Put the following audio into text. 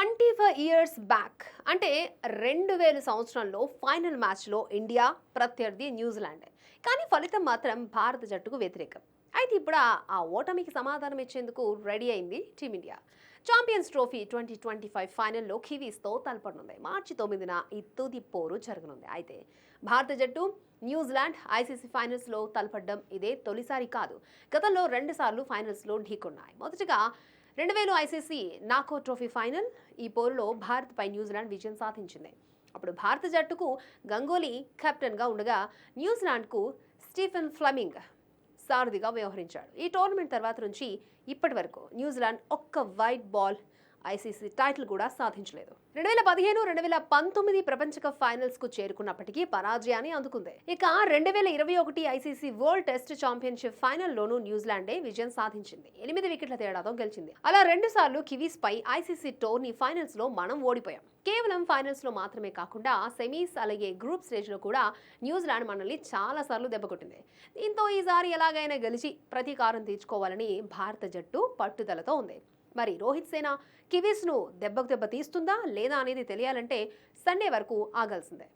25 years back అంటే 2000 సంవత్సరంలో final మ్యాచ్లో ఇండియా ప్రత్యర్థి న్యూజిలాండ్. కానీ ఫలితం మాత్రం భారత జట్టుకు వ్యతిరేకం. అయితే ఇప్పుడు ఆ ఓటమికి సమాధానం ఇచ్చేందుకు రెడీ అయింది టీమిండియా. ఛాంపియన్స్ ట్రోఫీ 2025 ఫైనల్లో కివీస్తో తలపడనుంది. మార్చి 9న ఈ తుది పోరు జరగనుంది. అయితే భారత జట్టు న్యూజిలాండ్ ఐసీసీ ఫైనల్స్లో తలపడడం ఇదే తొలిసారి కాదు. గతంలో 2 సార్లు ఫైనల్స్లో ఢీకొన్నాయి. మొదటగా 2000 ఐసీసీ నాకో ట్రోఫీ ఫైనల్. ఈ పోరులో భారత్పై న్యూజిలాండ్ విజయం సాధించింది. అప్పుడు భారత జట్టుకు గంగూలీ కెప్టెన్గా ఉండగా న్యూజిలాండ్కు స్టీఫెన్ ఫ్లెమింగ్ సారథిగా వ్యవహరించాడు. ఈ టోర్నమెంట్ తర్వాత నుంచి ఇప్పటి వరకు న్యూజిలాండ్ ఒక్క వైట్ బాల్ ఐసీసీ టైటిల్ కూడా సాధించలేదు. 2015, 2019 ప్రపంచ కప్ ఫైనల్స్ కు చేరుకున్నప్పటికీ పరాజయాన్ని అందుకుంది. ఇక 2021 ఐసీసీ వరల్డ్ టెస్ట్ ఛాంపియన్షిప్ ఫైనల్లోనూ న్యూజిలాండే విజయం సాధించింది. 8 వికెట్ల తేడాతో గెలిచింది. అలా 2 సార్లు కివీస్ పై ఐసీసీ టోర్నీ ఫైనల్స్ లో మనం ఓడిపోయాం. కేవలం ఫైనల్స్ లో మాత్రమే కాకుండా సెమీస్ అలాగే గ్రూప్ స్టేజ్ లో కూడా న్యూజిలాండ్ మనల్ని చాలా సార్లు దెబ్బకొట్టింది. దీంతో ఈసారి ఎలాగైనా గెలిచి ప్రతీకారం తీర్చుకోవాలని భారత జట్టు పట్టుదలతో ఉంది. మరి రోహిత్ సేన కివీస్ ను దెబ్బకు దెబ్బ తీస్తుందా లేదా అనేది తెలియాలంటే సండే వరకు ఆగాల్సిందే.